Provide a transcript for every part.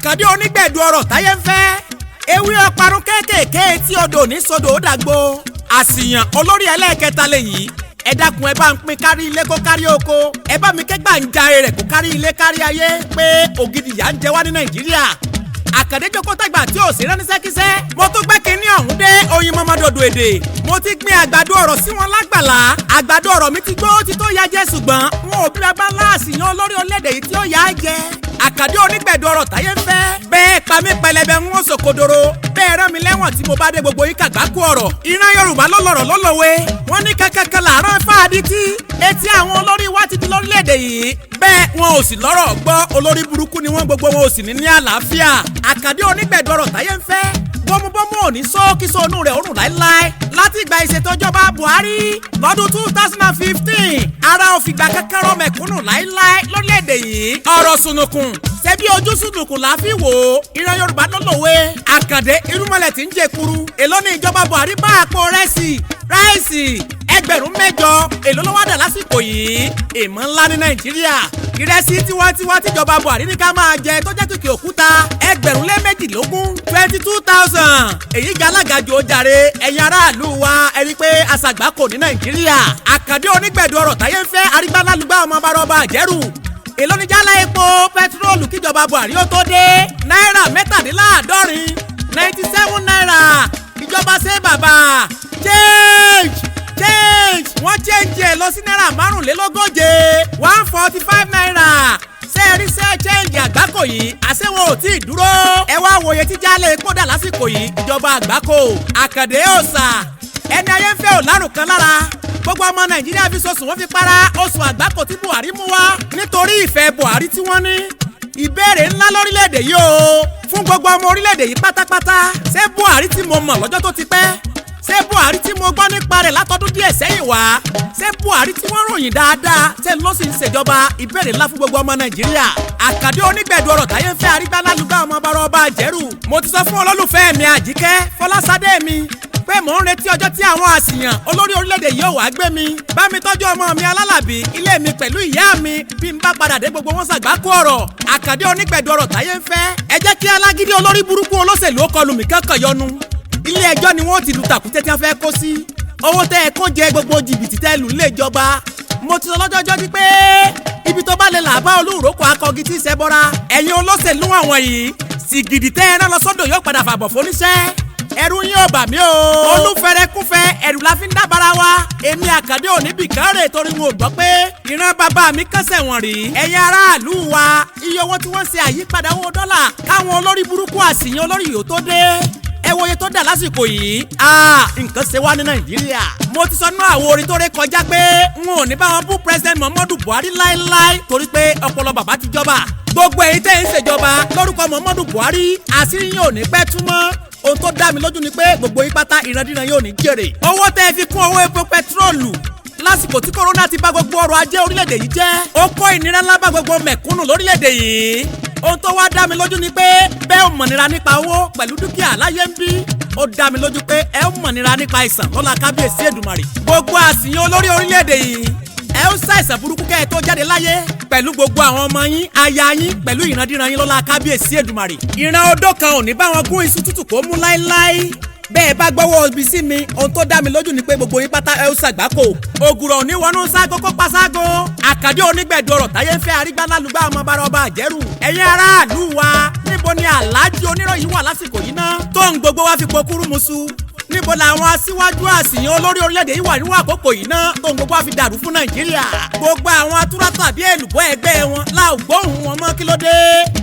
àkàndé onígbẹ̀dù ọ̀rọ̀ táyé ń fẹ́ ewé ọparun kéékèèké tí odò ní sodò ó dàgbò àsìyàn olórí ẹlẹ́ẹ̀kẹta lèyí ẹ dákun ẹ bá ń pín kárí ilé kó kárí oko ẹ bá mi kẹ́gbà ń ja rẹ̀ kó kárí ilé kárí ayé pé ògidì yà ń jẹ wá ní nàìjíríà àkàndé jókòó tàgbà tí ò sí ránníṣẹ́kíṣẹ́ mo tún gbé kinní ọ̀hún dé oyin mọ́mọ́dọ̀dọ̀ èdè mo ti gbin àgbàdo ọ̀rọ̀ sí wọn lágbàlá àgbàdo ọ̀rọ̀ mi ti gbó ti tó ya jẹ ṣùgbọ́n wọn ò bí bá láàsìyàn olórí orílẹ̀-èdè yìí tí ó yá jẹ àkàndé onígbẹ̀dù ọ̀rọ̀ táyé ń fẹ́ bẹ́ẹ̀ pa mí pẹlẹbẹ ń wọ́n sòkodoro bẹ́ẹ̀ rán mi lẹ́wọ̀n tí mo bá dé gbogbo yìí kàgbákò ọ̀rọ̀ ìran yorùbá ló lọ̀rọ̀ ló lòwe wọ́n ní kankan làárọ̀ fáadí tí etí àwọn olórí wa ti di lórílẹ̀‐èdè yìí bẹ́ẹ̀ wọn ò sì lọ́rọ̀ gbọ́ olórí burúkú ni wọ́n gbogbo wọn ò sì ní àlàáfíà àkàndé onígbẹ̀dù ọ̀rọ̀ táyé ń fẹ́ bọ́múbọ́mú ò ní sókísónú rẹ̀ òrùn láíláí láti ìgbà ìṣètọ́jọba buhari lọ́dún 2015 ara òfìgbà kankan rọ mẹ̀kúnnù láíláí lórílẹ̀‐èdè yìí ọ̀rọ̀ sùnùkùn ṣebí ojú sùnùkùn la fi wò ó ìran yorùbá ló lòwe àkàndé irúnmọlẹ̀ tí ń jẹ kuru èló ní ìjọba buhari bá àpò ráìsì ẹgbẹ̀rún 8 èló ló wá dà lásìkò yìí èèmọ̀ ńlá ní nàìjíríà ìrẹsì tiwantiwa tíjọba buhari ní ká máa jẹ tó jẹ́ kìkì òkúta ẹgbẹ̀rún 22,000 èyí galagajù ó jàre ẹ̀yin aráàlú wa ẹ rí pé àṣàgbà kò ní nàìjíríà àkàndé onígbẹ̀dù ọ̀rọ̀ táyé ń fẹ́ arígbálálùgbà ọmọ bárọ̀bà àjẹrù èló ní jálá epo pẹtiróòlù kíjọba buhari ó tó dé náírà 67 naira ìjọba ṣe bàbá change wọ́n change ẹ̀ lọ sí náírà 45 145 naira sẹ́ẹ̀rí change àgbákò yìí àṣewọ̀n ò tí ì dúró ẹ wá wòye tí jálá epo dà lásìkò yìí ìjọba àgbákò àkàndé òòṣà ẹni ayé ń fẹ́ ò lárùn kan lára gbogbo ọmọ nàìjíríà fi sọ̀sùn wọ́n fi para oṣù àgbákò tí buhari mú wá nítorí ìfẹ́ buhari tí wọ́n ní ìbéèrè ńlá lórílẹ̀‐èdè yìí o fún gbogbo ọmọ orílẹ̀‐èdè yìí pátápátá ṣé buhari tí mo mọ̀ lọ́jọ́ tó ti pẹ́ ṣé buhari tí mo gbọ́ nípa rẹ̀ látọdún díẹ̀ sẹ́yìn wá ṣé buhari tí wọ́n ròyìn dáadáa ṣé ló sì ń ṣèjọba ìbéèrè ńlá fún gbogbo ọmọ nàìjíríà àkàndé onígbẹ̀dù ọ̀rọ̀ táyé ń fẹ́ arígbálálùgbà ọmọ bárọ̀bà àjẹrù mo ti sọ fún olólùfẹ́ mi àjíkẹ́ fọlásadé mi pé mò ń retí ọjọ́ tí àwọn àṣìyàn olórí orílẹ̀-èdè yìí ò wá gbé mi bá mi tọ́jú ọmọ mi alálàbí ilé mi pẹ̀lú ìyá mi bí n bá padà dé gbogbo wọn ṣàgbákò ọ̀rọ̀ àkàndé onígbẹ̀dù ọ̀rọ̀ táyé ń fẹ́ ẹ jẹ́ kí alágídí olórí burúkú olóṣèlú ó kọlù mí kankan yọnu ilé ẹjọ́ ni wọ́n ti lu tàkúté tí wọ́n fẹ́ kó sí owó tẹ́ ẹ kó jẹ gbogbo jìbìtì tẹ́ lù nílé ìjọba mo ti sọ lọ́jọ́jọ́ di pé ibi tó bá lè là bá olúrókò akọgi tí ì ṣẹ́ bọ́ra ẹ̀yin olóṣèlú àwọn yìí sìgìdì tẹ́ ẹ rán lọ sọ́dọ̀ yóò padà fàbọ̀ fóníṣẹ́ ẹ̀rù yín ò bà mí o olúfẹ́rẹ́kúfẹ́ ẹ̀rù la fi ń dábàrà wa èmi àkàndé òní bìkárẹ̀ torí wọn ò gbọ́ pé ìran bàbá mi kẹsẹ̀ wọ̀n rí ẹ̀yin aráàlú wa iye owó tí wọ́n ṣe àyípadà owó dọ́là káwọn olórí burúkú àṣìyàn olórí yòó tó dé ẹ wo iye tó dà lásìkò yìí nǹkan ṣe wá ní nàìjíríà mo ti sọ náà àwọn orin tó ré kọjá pé n ò ní bá wọn bú president muhammadu buhari láéláé torí pé ọpọlọ bàbá ti jọba gbogbo èyí tẹ́ ń ṣèjọba lórúkọ muhammadu buhari àṣírí yín ò ní pẹ́ túmọ̀ ohun tó dá mi lójú ni pé gbogbo yín pátá ìrandíran yóò ní jèrè owó tẹ́ ẹ fi kún owó epo pẹtiróòlù lásìkò tí kòrónà ti bà gbogbo ọrọ̀ ajé orílẹ̀-èdè yìí jẹ́ ó kó ìnira ńlá bá gbogbo mẹ̀kúnnù lórílẹ̀-èdè yìí ohun tó wá dá mi lójú ni pé bẹ́ẹ̀ ò mọ̀nira nípa owó pẹ̀lú dúkìá láyé ń bí ó dá mi lójú pé ẹ ò mọ̀nira nípa àìsàn lọ́la kábíyèsí èdùmàrè gbogbo àṣìyàn olórí orílẹ̀-èdè yìí ẹ ó ṣàìsàn burúkú kẹ́ ẹ tó jáde láyé pẹ̀lú gbogbo àwọn ọmọ yín aya yín pẹ̀lú ìrandíran yín lọ́la kábíyèsí èdùmàrè ìran odó kan ò ní bá wọn gún iṣu tútù kó mú láéláé bẹ́ẹ̀ bá gbọ́wọ́ ibi sí mi ohun tó dá mi lójú ni pé gbogbo yín pátá ẹ ó ṣàgbákò ògùrọ̀ òní wọnú ságo kó pa ságo àkàndé onígbẹ̀dù ọ̀rọ̀ táyé ń fẹ́ arígbálálùgbà ọmọ bárọ̀bà àjẹrù ẹ̀yin aráàlú wa níbo ni aláàjì oníròyìn wà lásìkò yìí ná tó ń gbogbo wa fi pokúrú musu níbo làwọn aṣíwájú àṣìyàn olórí orílẹ̀-èdè yìí wà níwọ̀n àkókò yìí ná tó ń gbogbo wa fi dàrú fún nàìjíríà gbogbo àwọn atúrátà bíi èlùbọ́ ẹgbẹ́ wọn láò gbóhùn wọn mọ́ kí ló dé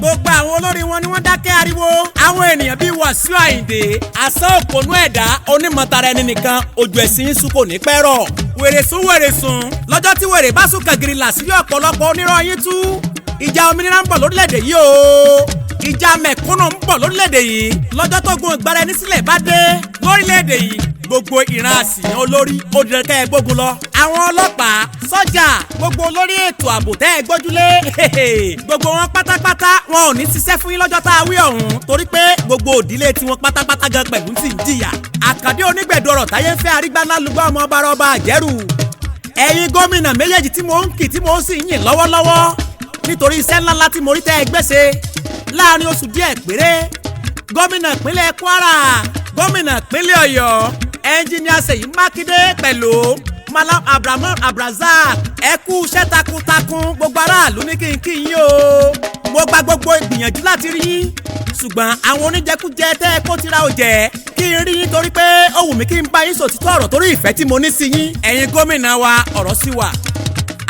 gbogbo àwọn olórí wọn ni wọ́n dákẹ́ ariwo àwọn ènìyàn bíi wàsíù àyìndé àṣà òpònú ẹ̀dá onímọ̀tara ẹni nìkan ojú ẹ̀sìn sùn kò ní pẹ́ rọ̀ wèrè sùn lọ́jọ́ tí wèrè bá sùn kàgìrì làṣírí ọ̀pọ̀lọpọ̀ oníròyìn tú ìjà òmìnira ń bọ̀ lórílẹ̀-èdè yìí o ìjà mẹ̀kúnnù ń bọ̀ lórílẹ̀-èdè yìí lọ́jọ́ tó gun ìgbára ẹni sílẹ̀ bá dé lórílẹ̀-èdè yìí gbogbo ìran àṣìyàn olórí ó di kẹ́ ẹ gbógun lọ. àwọn ọlọ́pàá sọ́jà gbogbo olórí ètò ààbò tẹ́ ẹ gbójúlé gbogbo wọn pátápátá wọn ò ní ṣiṣẹ́ fún yín lọ́jọ́ tá a wí ọ̀hún torí pé gbogbo òdílé tiwọn pátápátá gan pẹ̀lú ti ń jìyà. àkàndé onígbẹ̀dù ọ̀rọ̀ táyé ń fẹ́ arígbálálùgbà ọmọ bárọ̀bà àjẹrù ẹ̀yin gómìnà méjèèjì tí mò ń kì tí mò ń sì ń yìn lọ́wọ́lọ́wọ́ nítorí iṣẹ́ ńláńlá tí mo rí tẹ́ ẹ gbèsè láàrin oṣù díẹ̀ péré gómìnà ìpínlẹ̀ Kwara gómìnà ìpínlẹ̀ Ọ̀yọ́ ẹnjìníà Ṣèyí Mákindé pẹ̀lú Malam Abraham Abrazak ẹ kú iṣẹ́ takuntakun gbogbo aráàlú ní kí n yín o mo gba gbogbo ìgbìyànjú láti rí yín ṣùgbọ́n àwọn oníjẹkújẹ tẹ́ ẹ kó tira ò jẹ́ kí n rí yín torí pé ó wù mí kí n bá yín sòtítọ́ ọ̀rọ̀ torí ìfẹ́ tí mo ní sí yín ẹ̀yin gómìnà wa ọ̀rọ̀ sí wa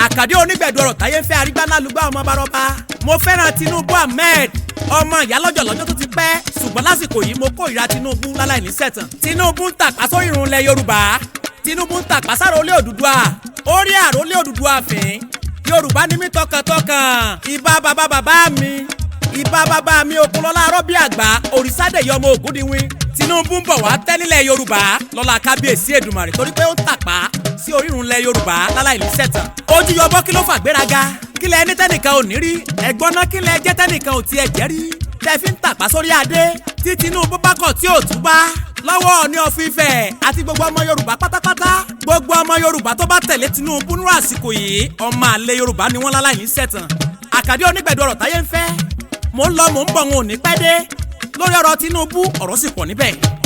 àkàdé onígbẹ̀dù ọ̀rọ̀ táyé ń fẹ́ arígbáná lùgbà ọmọ barọ́ba mo fẹ́ràn Tinubu Ahmed ọmọ ìyálọ́jọ̀ lọ́jọ́ tó ti pẹ́ ṣùgbọ́n lásìkò yìí mo kórìíra Tinubu láláì ní sẹ̀tàn Tinubu ń tàpá sórí irun ilẹ̀ Yorùbá Tinubu ń tàpá sára olé Odùduwà orí àrólé Odùduwà fín Yorùbá ní mí tọkàntọkàn ìbà bàbá mi ìbà bàbá mi Òkunlọ́lá arọ́bí àgbà òrìṣàdẹ̀yẹ ọmọ Ògúndìwín Tinubu ń bọ̀ wá tẹ́nílẹ̀ Yorùbá lọ́la kábíyèsí Èdùmàrè torí pé ó ń tàpá sí orírun ilẹ̀ Yorùbá láláì ní sẹ̀tàn ojú yọbọ́ kí ló fàgbéraga kílẹ̀ ẹni tẹ́nìkan ò ní rí ẹ̀gbọ́n náà kílẹ̀ jẹ́ tẹ́nìkan ò tiẹ̀ jẹ́ rí tẹ́ fi ń tàpá sórí adé tí Tinubu bá kọ̀ tí ò tún bá lọ́wọ́ ní Ọ̀fífẹ́ àti gbogbo ọmọ Yorùbá pátápátá gbogbo ọmọ Yorùbá tó bá tẹ̀lé Tinubu nínú àsìkò yìí ọmọ àlè Yorùbá ni wọ́n láláì ní sẹ̀tàn àkàdé onígbẹ̀dù ọ̀rọ̀ táyé ń fẹ́ mò ń lọ mò ń bọ̀ wọn ò ní pẹ́ dé lórí ọ̀rọ̀ Tinubu ọ̀rọ̀ sì pọ̀ níbẹ̀.